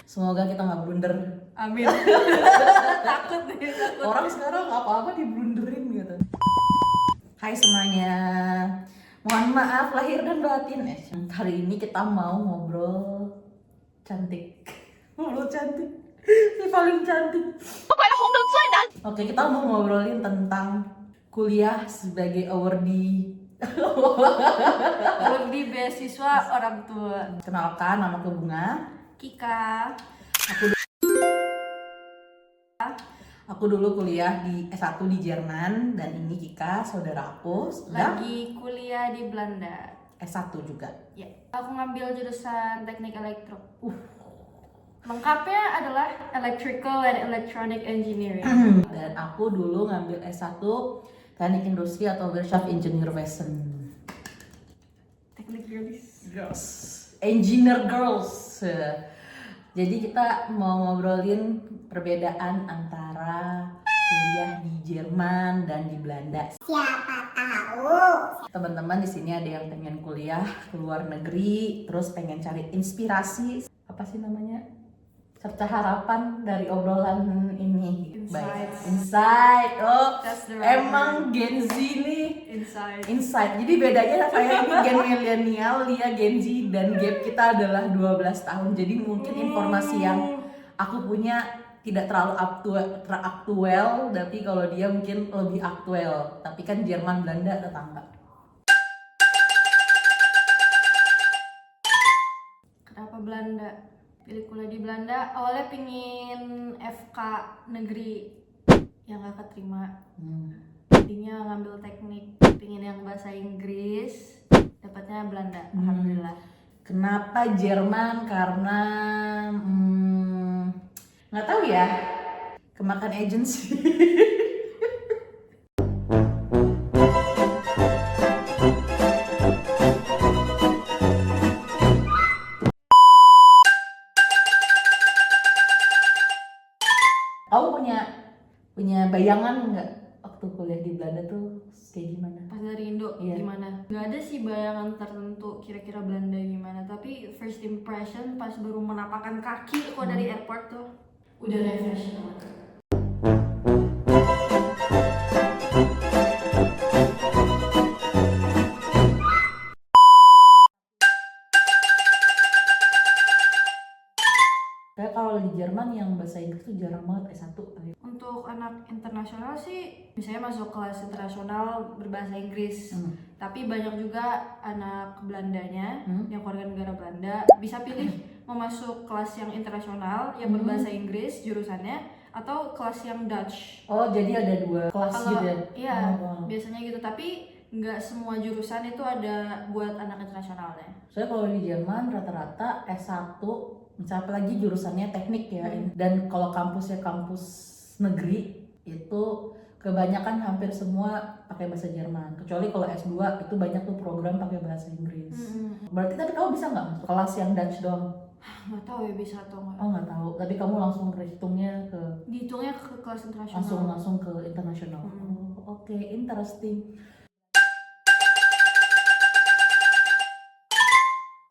Semoga kita nggak blunder. Amin. Takut nih, takut. Orang sekarang apa-apa diblunderin gitu. Hai semuanya, mohon maaf lahir dan batin. Hari ini kita mau ngobrol cantik. Ngobrol cantik. Ini paling cantik. Oke, kita mau ngobrolin tentang kuliah sebagai awardee. Awardee beasiswa orang tua. Kenalkan, nama aku Bunga. Kika. Aku dulu kuliah di S1 di Jerman, dan ini Kika, saudara aku, Lagi kuliah di Belanda. S1 juga. Ya. Aku ngambil jurusan teknik elektro. Lengkapnya adalah Electrical and Electronic Engineering. Dan aku dulu ngambil S1 Teknik Industri atau Wirtschaft Ingenieurwesen. Teknik Girls. Engineer girls. Jadi kita mau ngobrolin perbedaan antara kuliah di Jerman dan di Belanda. Siapa tahu. Teman-teman di sini ada yang pengen kuliah ke luar negeri, terus pengen cari inspirasi, apa sih namanya? Serta harapan dari obrolan ini. Insight. Oh, That's the right emang Gen Z nih. Inside. Jadi bedanya saya ini Gen milenial, Lia Gen Z, dan gap kita adalah 12 tahun. Jadi mungkin informasi yang aku punya tidak terlalu aktual, tapi kalau dia mungkin lebih aktual. Tapi kan Jerman Belanda tetangga. Kenapa Belanda? Pilih kuliah di Belanda, awalnya pingin FK negeri yang gak keterima. Jadinya ngambil teknik, pingin yang bahasa Inggris, dapatnya Belanda. Alhamdulillah. Kenapa Jerman? Karena nggak tahu ya, kemakan agency. Kamu punya bayangan nggak waktu kuliah di Belanda tuh kayak gimana? Pas dari Indo gimana? Gak ada sih bayangan tertentu kira-kira Belanda gimana, tapi first impression pas baru menapakkan kaki kok dari airport tuh udah refresh banget. Kayak kalau di Jerman yang bahasa Inggris tuh jarang banget S1. Untuk anak internasional sih misalnya masuk kelas internasional berbahasa Inggris. Tapi banyak juga anak Belandanya yang warga negara Belanda bisa pilih mau masuk kelas yang internasional yang berbahasa Inggris jurusannya atau kelas yang Dutch. Oh, jadi ada dua kelas gitu ya? Iya, biasanya gitu. Tapi nggak semua jurusan itu ada buat anak internasionalnya. Soalnya kalau di Jerman rata-rata S1, misalnya apalagi jurusannya teknik ya, dan kalau kampusnya kampus negeri itu kebanyakan hampir semua pakai bahasa Jerman. Kecuali kalau S2 itu banyak tuh program pakai bahasa Inggris. Berarti tapi kamu bisa nggak masuk kelas yang Dutch doang? Nggak tahu ya bisa atau nggak. Oh, nggak tahu. Tapi kamu langsung dihitungnya ke Kelas internasional. langsung ke internasional. Oh, oke, interesting.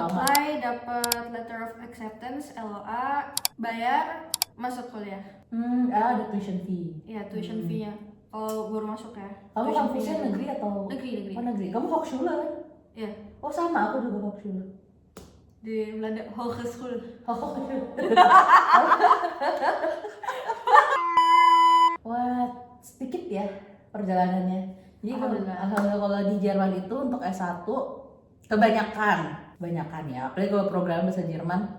Apply, dapat letter of acceptance (LOA), bayar, masuk kuliah. Ada tuition fee. Iya, tuition fee-nya. Kalau baru masuk ya. Kamu tuition kampusnya fee-nya. negeri atau? Negeri. Oh, negeri. Kamu Hochschule kan? Iya, Oh, sama, aku juga Hochschule. di Belanda Hogeschool. Wah, sedikit ya perjalanannya. Jadi Alhamdulillah. kalau di Jerman itu untuk S1 kebanyakan ya. Apalagi kalau program bahasa Jerman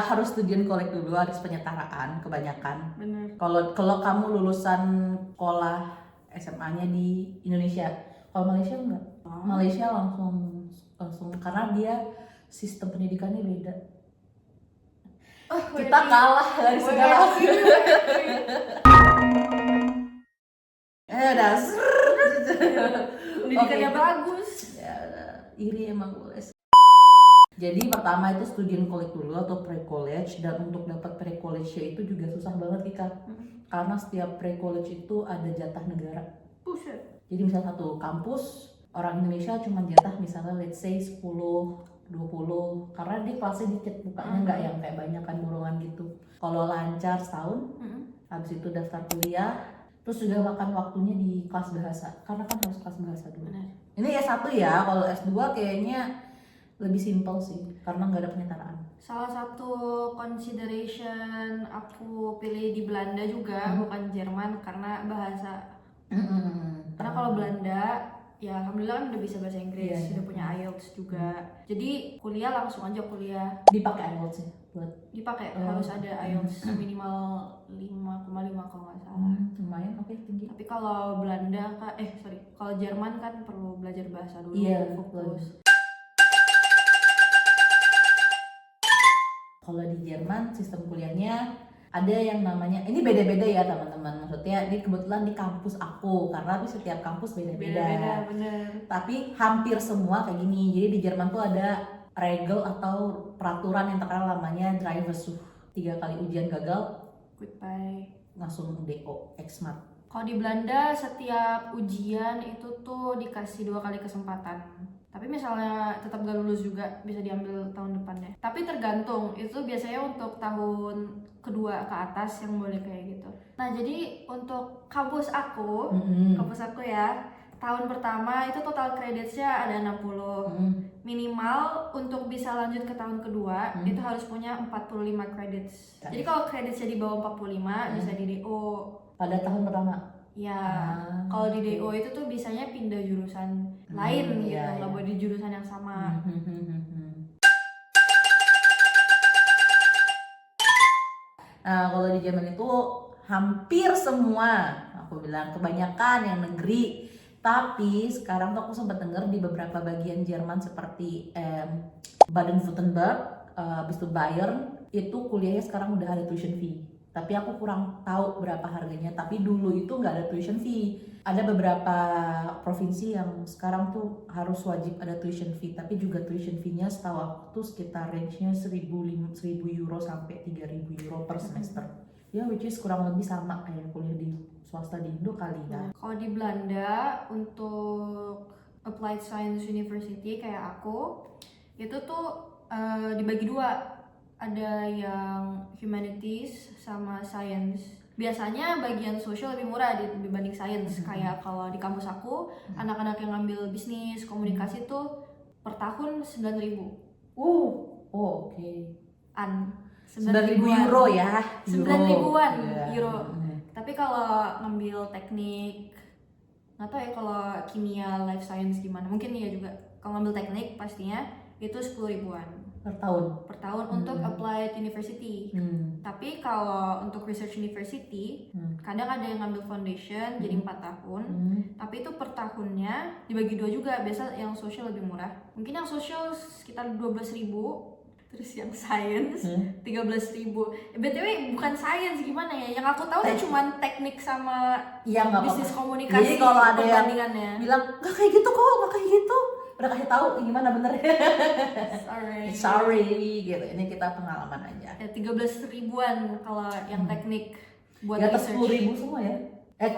harus studian kolek dulu, harus penyetaraan kebanyakan. Bener. Kalau kamu lulusan sekolah SMA-nya di Indonesia, kalau Malaysia enggak. Malaysia langsung karena dia sistem pendidikannya beda. Kita kalah dari segala Pendidikannya bagus. Ya, iri emang boleh. Jadi pertama itu studian college dulu atau pre-college, dan untuk dapat pre-college itu juga susah banget Kika. Karena setiap pre-college itu ada jatah negara. Buset. Jadi misalnya satu kampus orang Indonesia cuma jatah misalnya let's say 10 20 karena dia kelasnya dikit, bukanya nggak yang kayak banyak kan borongan gitu. Kalau lancar setahun, habis itu daftar kuliah, terus juga makan waktunya di kelas bahasa karena kan harus kelas bahasa dulu. Benar. Ini S1 ya, kalau S2 kayaknya lebih simpel sih karena nggak ada penyetaraan. Salah satu consideration aku pilih di Belanda juga bukan Jerman karena bahasa. Karena kalau Belanda ya alhamdulillah kan udah bisa bahasa Inggris, Iya, udah punya IELTS juga. Jadi kuliah langsung aja kuliah. Dipakai IELTS ya buat Dipakai harus ada IELTS minimal 5,5 kalau nggak salah. lumayan, oke, tinggi. Tapi kalau Belanda kalau Jerman kan perlu belajar bahasa dulu, Iya, fokus. Kalau di Jerman sistem kuliahnya ada yang namanya, ini beda-beda ya teman-teman, maksudnya ini kebetulan di kampus aku karena di setiap kampus beda-beda. Bener. Tapi hampir semua kayak gini. Jadi di Jerman tuh ada regel atau peraturan yang terkenal namanya Driversuch. 3 kali ujian gagal Goodbye. langsung DO, Exmat. Kalau di Belanda setiap ujian itu tuh dikasih 2 kali kesempatan. Tapi misalnya tetap gak lulus juga bisa diambil tahun depannya. Tapi tergantung, itu biasanya untuk tahun kedua ke atas yang boleh kayak gitu. Nah jadi untuk kampus aku ya, tahun pertama itu total creditsnya ada 60. Minimal untuk bisa lanjut ke tahun kedua itu harus punya 45 credits. Jadi kalau creditsnya di bawah 45 bisa di DO. Pada tahun pertama? Ya, kalau di DO itu tuh bisanya pindah jurusan lain gitu, nggak boleh di jurusan yang sama. Nah, kalau di Jerman itu hampir semua, aku bilang kebanyakan yang negeri. Tapi sekarang tuh aku sempat dengar di beberapa bagian Jerman seperti Baden-Württemberg, habis itu Bayern, itu kuliahnya sekarang udah ada tuition fee. Tapi aku kurang tahu berapa harganya. Tapi dulu itu nggak ada tuition fee. Ada beberapa provinsi yang sekarang tuh harus wajib ada tuition fee. Tapi juga tuition fee-nya setahu aku tuh sekitar range-nya 1.000 euro sampai 3.000 euro per semester. Ya, which is kurang lebih sama kayak kuliah di swasta di Indo kali ya. Kalau di Belanda untuk Applied Science University kayak aku itu tuh dibagi 2. Ada yang humanities sama science. Biasanya bagian sosial lebih murah dibanding science. Kayak kalau di kampus aku, anak-anak yang ngambil bisnis, komunikasi tuh per tahun 9.000. Oke. 9.000 euro ya. 9.000-an euro. Tapi kalau ngambil teknik, nggak tahu ya kalau kimia, life science gimana. Mungkin iya juga. Kalau ngambil teknik pastinya itu 10.000-an. Per tahun Untuk applied university. Tapi kalau untuk research university kadang ada yang ngambil foundation jadi 4 tahun. Tapi itu per tahunnya dibagi 2 juga. Biasa yang social lebih murah, mungkin yang social sekitar 12.000, terus yang science 13.000. BTW bukan science gimana ya, yang aku tahu tuh cuma teknik sama bisnis komunikasi. Jadi kalau ada yang bilang gak kayak gitu kok, gak kayak gitu, udah kasih tahu gimana benernya. Sorry gitu. Ini kita pengalaman aja. Ya 13.000-an kalau yang teknik buat di atas research. 10.000 semua ya.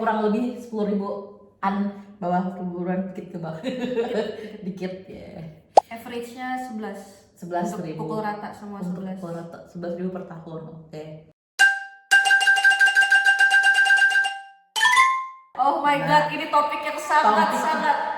Kurang lebih 10.000-an, bawah 10.000-an dikit ke bawah. Dikit ya. Average-nya 11.000. Pukul rata semua 11. Pukul rata 11.000 per tahun. Oke. Oh my god, ini topik yang sangat.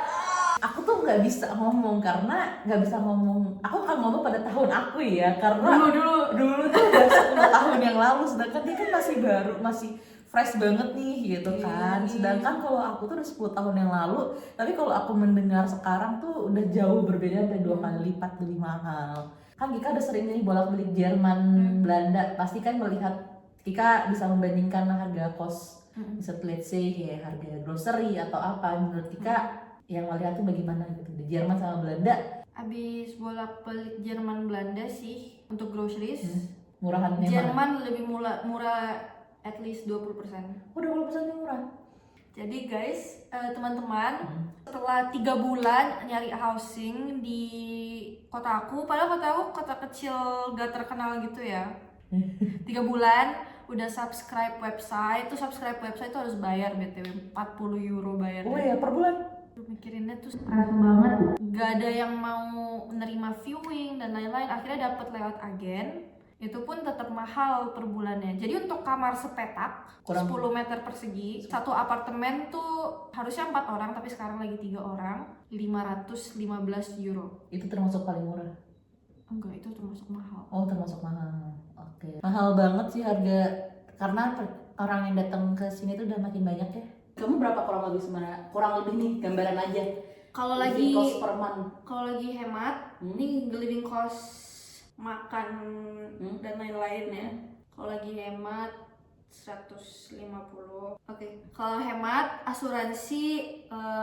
Aku tuh nggak bisa ngomong karena nggak bisa ngomong. Aku akan ngomong pada tahun aku ya, karena dulu tuh udah 10 tahun yang lalu, sedangkan dia kan masih baru, masih fresh banget nih gitu kan. Sedangkan kalau aku tuh udah 10 tahun yang lalu, tapi kalau aku mendengar sekarang tuh udah jauh berbeda, sampai 2 kali lipat lebih mahal. Kan Kika udah sering nih bolak-balik Jerman, Belanda, pasti kan melihat, Kika bisa membandingkan harga kos, bisa let's say kayak harga grocery atau apa. Menurut Kika yang melihat tuh bagaimana gitu di Jerman sama Belanda? Abis bolak-balik Jerman Belanda sih untuk groceries. Murahannya Jerman lebih murah at least 20%. Oh, 20% murah. Jadi guys, teman-teman, setelah 3 bulan nyari housing di kota aku, padahal kota aku kota kecil gak terkenal gitu ya. 3 bulan udah subscribe website. Tuh subscribe website tuh harus bayar BTW 40 euro bayar. Oh ya, per bulan? mikirinnya tuh stres banget, nggak ada yang mau menerima viewing dan lain-lain. Akhirnya dapat lewat agen, itu pun tetap mahal per bulannya. Jadi untuk kamar sepetak Kurang 10 meter persegi, satu apartemen tuh harusnya 4 orang tapi sekarang lagi 3 orang, 515 euro. Itu termasuk paling murah? Enggak, itu termasuk mahal. Oh, termasuk mahal. Oke. Mahal banget sih harga, karena orang yang datang ke sini tuh udah makin banyak ya. Kamu berapa kurang lebih sebenarnya? Kurang lebih nih gambaran aja. Kalau Living lagi cost per month. kalau lagi hemat, nih living cost, makan dan lain-lain ya. Kalau lagi hemat 150. Oke. Kalau hemat asuransi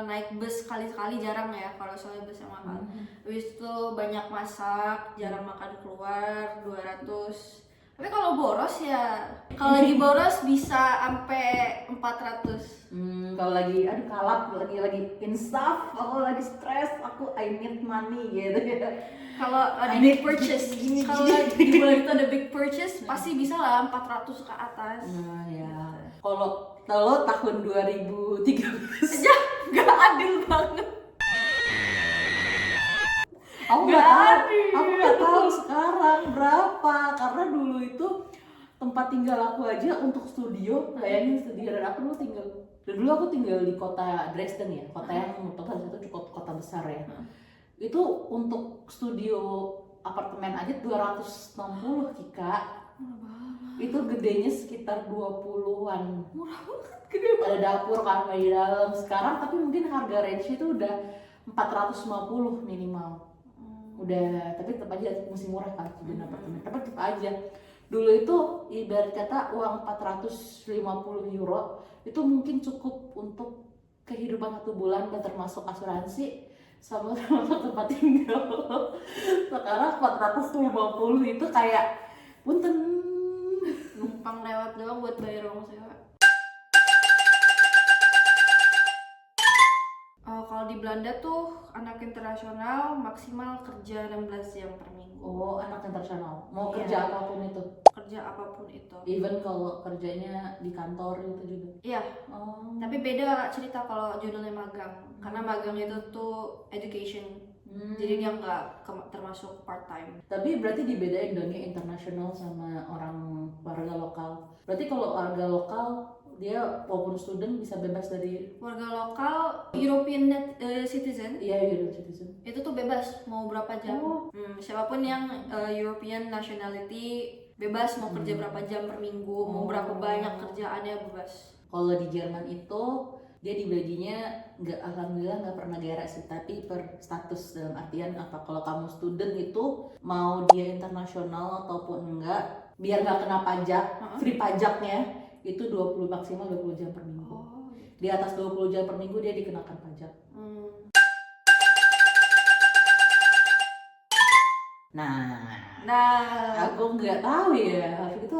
naik bus kali-kali jarang ya kalau soalnya busnya mahal. Habis itu banyak masak, jarang makan keluar 200. Tapi kalau boros ya, kalau lagi boros bisa sampai 400. Kalau lagi aduh kalap, lagi in stuff, aku lagi stres, I need money gitu ya. Kalau ada I big need purchase, gini. kalau di bulan itu ada big purchase, pasti bisa lah 400 ke atas. Nah ya, kalau tahun 2013 Ya, nggak adil banget. Aku nggak tahu sekarang berapa, karena dulu itu tempat tinggal aku aja untuk studio, bayangin studio, dan dulu aku tinggal di kota Dresden ya, kota yang tempat itu cukup kota besar ya. Itu untuk studio apartemen aja 260 Kika. Itu gedenya sekitar 20-an. Murah banget, gede banget. Ada dapur kan di dalam sekarang, tapi mungkin harga range itu udah 450 minimal. Udah, tapi tetap aja masih murah kan student apartemen. Tapi tetap aja. Dulu itu ibarat kata uang 450 euro itu mungkin cukup untuk kehidupan 1 bulan, dan termasuk asuransi sama termasuk tempat tinggal. Sekarang 450 itu kayak punten Numpang lewat doang buat bayar uang sewa. Kalau di Belanda tuh anak internasional maksimal kerja 16 jam per minggu. Oh, anak internasional. Mau Iya. kerja apapun itu. Kerja apapun itu. Even kalau kerjanya di kantor itu juga. Iya, Oh. tapi beda cerita kalau judulnya magang. Karena magang itu tuh education. Jadi dia nggak termasuk part time. Tapi berarti dibedain dong ya internasional sama orang warga lokal. Berarti kalau warga lokal dia walaupun student bisa bebas dari Warga lokal European citizen European citizen. itu tuh bebas mau berapa jam. Oh. Siapapun yang European nationality bebas mau kerja berapa jam per minggu, mau berapa banyak kerjaannya bebas. Kalau di Jerman itu dia dibaginya alhamdulillah nggak per negara sih, tapi per status, dalam artian apa, kalau kamu student itu mau dia internasional ataupun enggak, biar nggak kena pajak, free pajaknya itu maksimal 20 jam per minggu. Oh. Di atas 20 jam per minggu dia dikenakan pajak. Nah, aku nggak tahu ya, itu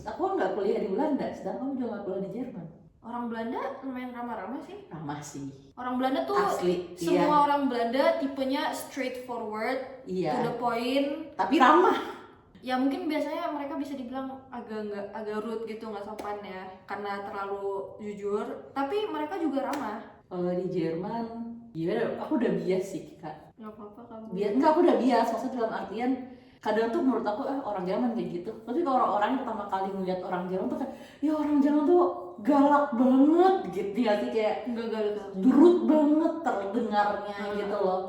aku nggak kuliah di Belanda, sedangkan kamu juga nggak kuliah di Jerman. Orang Belanda lumayan ramah-ramah sih. Ramah sih. Orang Belanda tuh Asli, semua orang Belanda tipenya straightforward, to the point. Tapi ramah. Ya mungkin biasanya mereka bisa dibilang agak rude gitu, nggak sopan ya, karena terlalu jujur. Tapi mereka juga ramah. Kalau di Jerman, ya aku udah bias sih Kak. Nggak apa-apa kamu. Enggak, aku udah bias. Maksudnya dalam artian kadang tuh menurut aku orang Jerman kayak gitu. Tapi kalau orang yang pertama kali ngeliat orang Jerman tuh kayak, ya orang Jerman tuh galak banget gitu ya sih, kayak Enggak galak. rude banget terdengarnya gitu loh.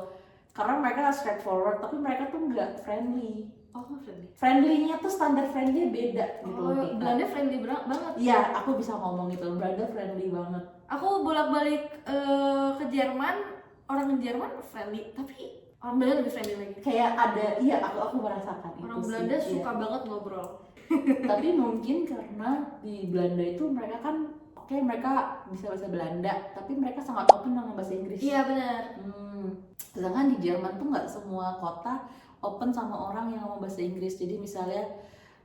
Karena mereka straightforward, tapi mereka tuh nggak friendly. Oh, nggak friendly. Friendly-nya tuh standar friendly beda gitu loh. Tika. Belanda friendly banget. Iya, aku bisa ngomong gitu. Belanda friendly banget. Aku bolak-balik ke Jerman, orang Jerman friendly, tapi orang Belanda lebih friendly lagi. Kayak ada, iya aku merasakan itu. Orang sih. Belanda Iya. suka banget ngobrol. Tapi mungkin karena di Belanda itu mereka kan mereka bisa bahasa Belanda, tapi mereka sangat open sama bahasa Inggris. Iya benar. Sedangkan di Jerman tuh nggak semua kota open sama orang yang ngomong bahasa Inggris. Jadi misalnya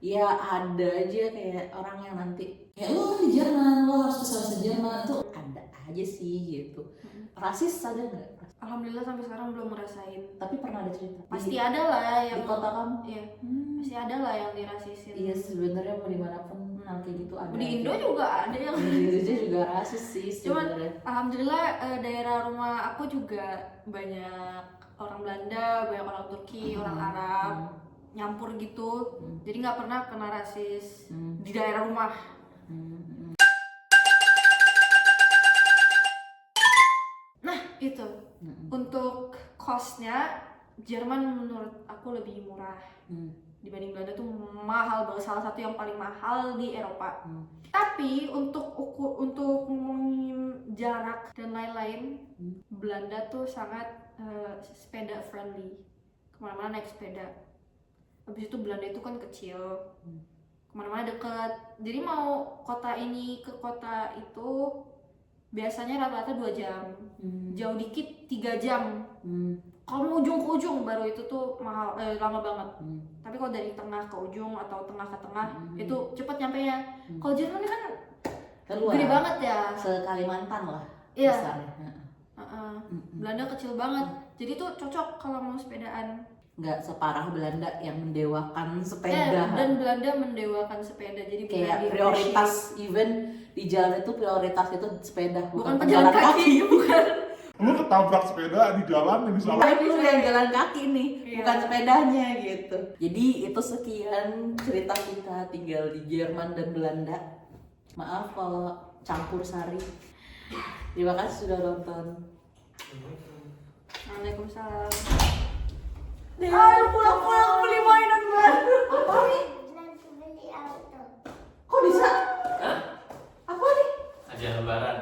ya ada aja kayak orang yang nanti ya lo di Jerman lo harus bisa bahasa Jerman, tuh ada aja sih gitu. Rasis ada nggak? Alhamdulillah sampai sekarang belum ngerasain. Tapi pernah ada cerita? Pasti ada lah yang di kota kamu? Iya. Pasti ada lah yang dirasisin. Iya sebenarnya mau dimanapun hal kayak gitu ada. Di Indo juga ada yang di Indonesia juga rasis sih cuman sebenarnya. alhamdulillah daerah rumah aku juga banyak orang Belanda, banyak orang Turki, orang Arab nyampur gitu. Jadi nggak pernah kena rasis di daerah rumah. Nah itu untuk costnya Jerman menurut aku lebih murah dibanding Belanda tuh mahal banget, salah satu yang paling mahal di Eropa. Tapi untuk ngomongin jarak dan lain-lain, Belanda tuh sangat sepeda friendly, kemana-mana naik sepeda. Habis itu Belanda itu kan kecil, kemana-mana deket. Jadi mau kota ini ke kota itu biasanya rata-rata 2 jam, jauh dikit 3 jam. Kalau mau ujung ke ujung baru itu tuh mahal, lama banget. Tapi kalau dari tengah ke ujung atau tengah ke tengah itu cepet nyampe nya. Kalau Jerman ini kan gede banget ya. Se-Kalimantan lah. Iya. Besarnya. Belanda kecil banget. Jadi tuh cocok kalau mau sepedaan. Nggak separah Belanda yang mendewakan sepeda. Dan Belanda mendewakan sepeda. Jadi kayak prioritas even di jalan itu prioritas itu sepeda, bukan pejalan kaki. Bukan. Lu ketabrak sepeda di jalan yang disalah. Bukan lu yang jalan kaki nih, Iya. bukan sepedanya gitu. Jadi itu sekian cerita kita tinggal di Jerman dan Belanda. Maaf kalau campur sari. Terima kasih sudah nonton. Waalaikumsalam. Ayo pulang-pulang beli mainan baru. Apa nih? Nanti beli auto. Kok bisa? Hah? Apa nih? Hadiah lebaran.